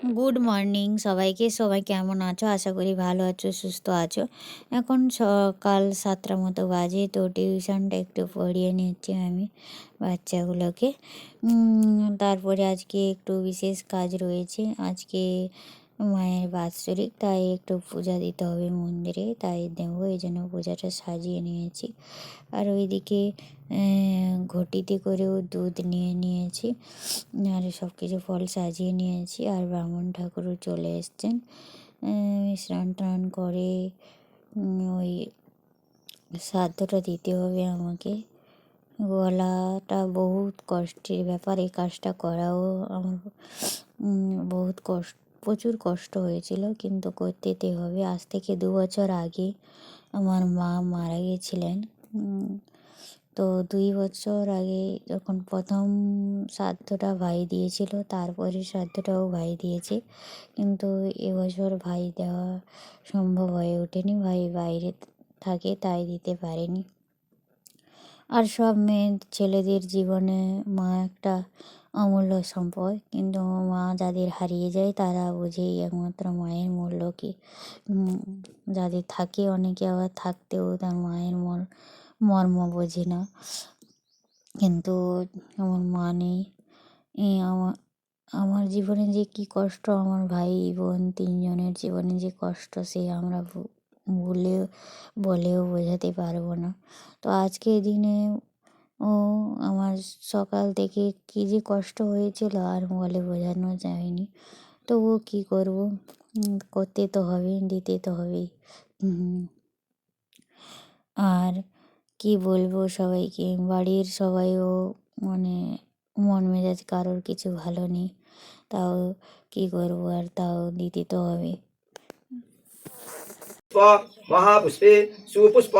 Good morning সবাইকে। সবাই কেমন আছো? আশা করি ভালো আছো, সুস্থ আছো। এখন সকাল 7টার মতো বাজে, তো টিউশনটা একটু পড়িয়ে নিচ্ছি আমি বাচ্চাগুলোকে। তারপরে আজকে একটু বিশেষ কাজ রয়েছে। আজকে মায়ের বাৎসরিক, তাই একটু পূজা দিতে হবে মন্দিরে, তাই দেবো, এই জন্য পূজাটা সাজিয়ে নিয়েছি। আর ওইদিকে ঘটিতে করেও দুধ নিয়ে নিয়েছি, আর সব কিছু ফল সাজিয়ে নিয়েছি। আর ব্রাহ্মণ ঠাকুরও চলে এসছেন। স্নান টান করে ওই শ্রাদ্ধটা দিতে হবে আমাকে। গলাটা বহুত কষ্টের ব্যাপার, এই কাজটা করাও আমার বহুত প্রচুর কষ্ট হয়েছিল, কিন্তু করতে হবে। আজ থেকে 2 বছর আগে আমার মা মারা গেছিলেন। তো 2 বছর আগে যখন প্রথম শ্রাদ্ধটা ভাই দিয়েছিল, তারপরে শ্রাদ্ধটাও ভাই দিয়েছে, কিন্তু এবছর ভাই দেওয়া সম্ভব হয়ে ওঠেনি। ভাই বাইরে থাকে, তাই দিতে পারেনি। আর সব মেয়ে ছেলেদের জীবনে মা একটা অমূল্য সম্পদ, কিন্তু মা যাদের হারিয়ে যায় তারা বোঝেই একমাত্র মায়ের মূল্য কী। যাদের থাকে, অনেকে আবার থাকতেও তার মায়ের মর্ম বোঝে না। কিন্তু আমার মা নেই। আমার আমার জীবনে যে কী কষ্ট, আমার ভাই বোন 3জনের জীবনে যে কষ্ট, সে আমরা বলেও বোঝাতে পারবো না। তো আজকের দিনে আমার সকাল থেকে কী যে কষ্ট হয়েছিল আর বলে বোঝানো যায়নি। তবুও কী করব, করতে তো হবে, দিতে তো হবেই। আর কি বলবো সবাইকে, বাড়ির সবাইও মানে মন মেজাজ কারোর কিছু ভালো নেই, তাও কি করবো, আর তাও দিতে তো হবে। মহাপুষ্পে সুপুষ্প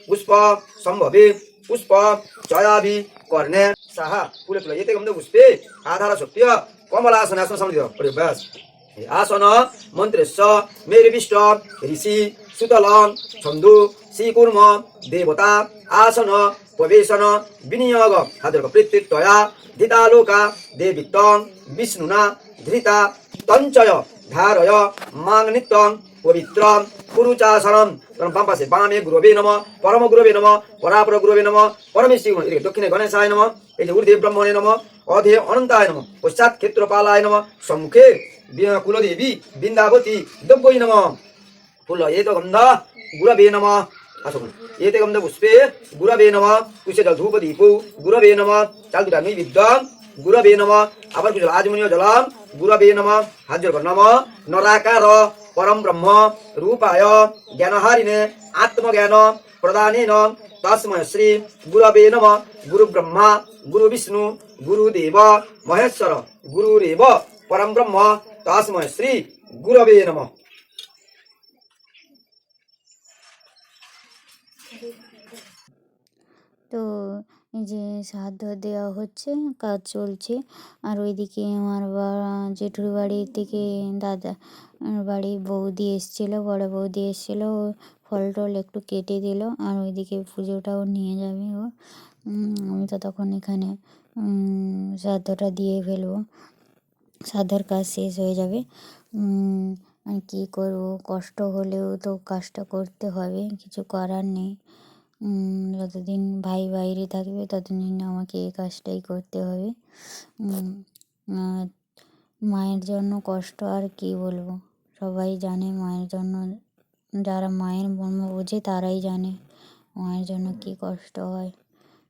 পুষ্প সম্ভবে পুষ্প জয়াভি কর্ণে সাহা ফুলে তুলে এতে গন্ধ পুষ্পে আধার সত্য কমলাসন আসন সমৃদ্ধ পরিবেশ আসন মন্ত্রেশ্ব মেরুবিষ্ট ঋষি সুতলং ছন্দু শ্রীকুর্ম দেবতা আসন প্রবেশন বিনিয়োগ হাদর্গ প্রত্যয়া ধিতালোকা দেবিত্বং বিষ্ণুনা ধৃতা তঞ্চয় ধারয় মাং নিত্যং পবিত্রং কুরুচাসনম বাম পাশে বামে গুরবে নম পরম গুরবে নম পরাপর গুরবে নম পরমেশ্বরী এদিকে দক্ষিণে গণেশায় নম, এই যে ঊর্ধ্বে ব্রহ্মণে নম, অধে অনন্তায় নম, পশ্চাৎ ক্ষেত্রপালায় নম, সম্মুখে কুলদেবী বৃন্দাবতী দ্রব্যই নম। ফুল এত গন্ধ গুরবে নম। আসুন এতে গন্ধ পুষ্পে গুরবে নম, কুশে জল ধূপ দীপ গুরবে নম, চাল দুটা নৈবেদ্য গুরবে নম, আবার কুশল আজমনীয় জলম গুরবে নম, হাজর নম নরাকার পরম ব্রহ্ম রূপায় জ্ঞানহারিণে আত্মজ্ঞান প্রদানেন তস্মৈ শ্রী গুরবে নম। গুরু ব্রহ্মা গুরু বিষ্ণু গুরুদেব মহেশ্বর গুরুরেব পরম ব্রহ্ম তস্মৈ শ্রী গুরবে নম। তো এই যে শ্রাদ্ধ দেওয়া হচ্ছে, কাজ চলছে। আর ওইদিকে আমার জেঠুর বাড়ির থেকে দাদা বাড়ির বৌদি এসেছিলো, বড় বৌদি এসেছিলো, ফল টল একটু কেটে দিল। আর ওইদিকে পুজোটাও নিয়ে যাবে ও। আমি তো তখন এখানে শ্রাদ্ধটা দিয়ে ফেলবো, শ্রাদ্ধর কাজ শেষ হয়ে যাবে। আর কী করবো, কষ্ট হলেও তো কাজটা করতে হবে, কিছু করার নেই। যতদিন ভাই বাইরে থাকবে ততদিন আমাকে এই কাজটাই করতে হবে। মায়ের জন্য কষ্ট আর কি বলবো, সবাই জানে মায়ের জন্য, যারা মায়ের মর্ম বোঝে তারাই জানে মায়ের জন্য কি কষ্ট হয়।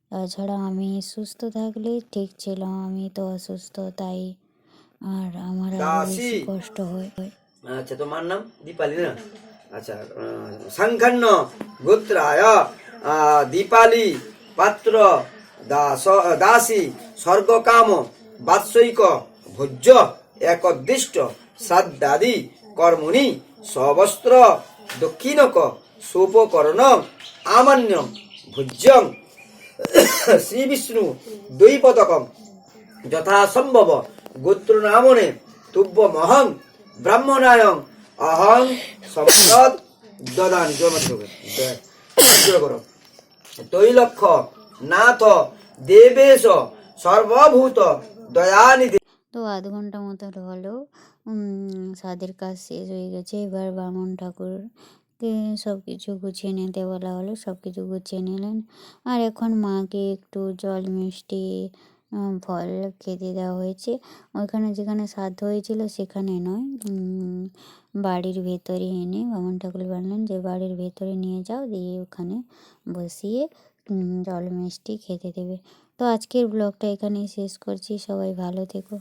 তাছাড়া আমি সুস্থ থাকলেই ঠিক ছিল, আমি তো অসুস্থ, তাই আর আমার আরো বেশি কষ্ট হয়। আচ্ছা, তোমার নাম দীপালি না? আচ্ছা, সংখ্যান্ন গোত্রায় দীপালি পাত্র দাসী স্বর্গকাম বাৎসৈক ভোজ্য একদিষ্ট শ্রাদ্ধাদি কর্মণি সবস্ত্র দক্ষিণক সোপকর্ণ আমান্য ভোজ্যং শ্রীবিষ্ণু দ্বৈপদকম যথাসম্ভব গোত্রনামনে তুব্যমহং ব্রাহ্মণায়ং অহং সম্পদ দদানি। তৈলক্ষ নাথ দেবেশ সর্বভূত দয়ানিধি। তো আধ ঘন্টা মতো হলো স্বাদের কাজ শেষ হয়ে গেছে। এবার বামুন ঠাকুরকে সব কিছু গুছিয়ে নিতে বলা হলো, সব কিছু গুছিয়ে নিলেন। আর এখন মাকে একটু জল মিষ্টি ফল খেতে দেওয়া হয়েছে। ওইখানে যেখানে শ্রাদ্ধ হয়েছিল সেখানে নয়, বাড়ির ভেতরে এনে বামুন ঠাকুর বললেন যে বাড়ির ভেতরে নিয়ে যাও, দিয়ে ওখানে বসিয়ে জল মিষ্টি খেতে দেবে। তো আজকের ব্লগটা এখানেই শেষ করছি। সবাই ভালো থেকো।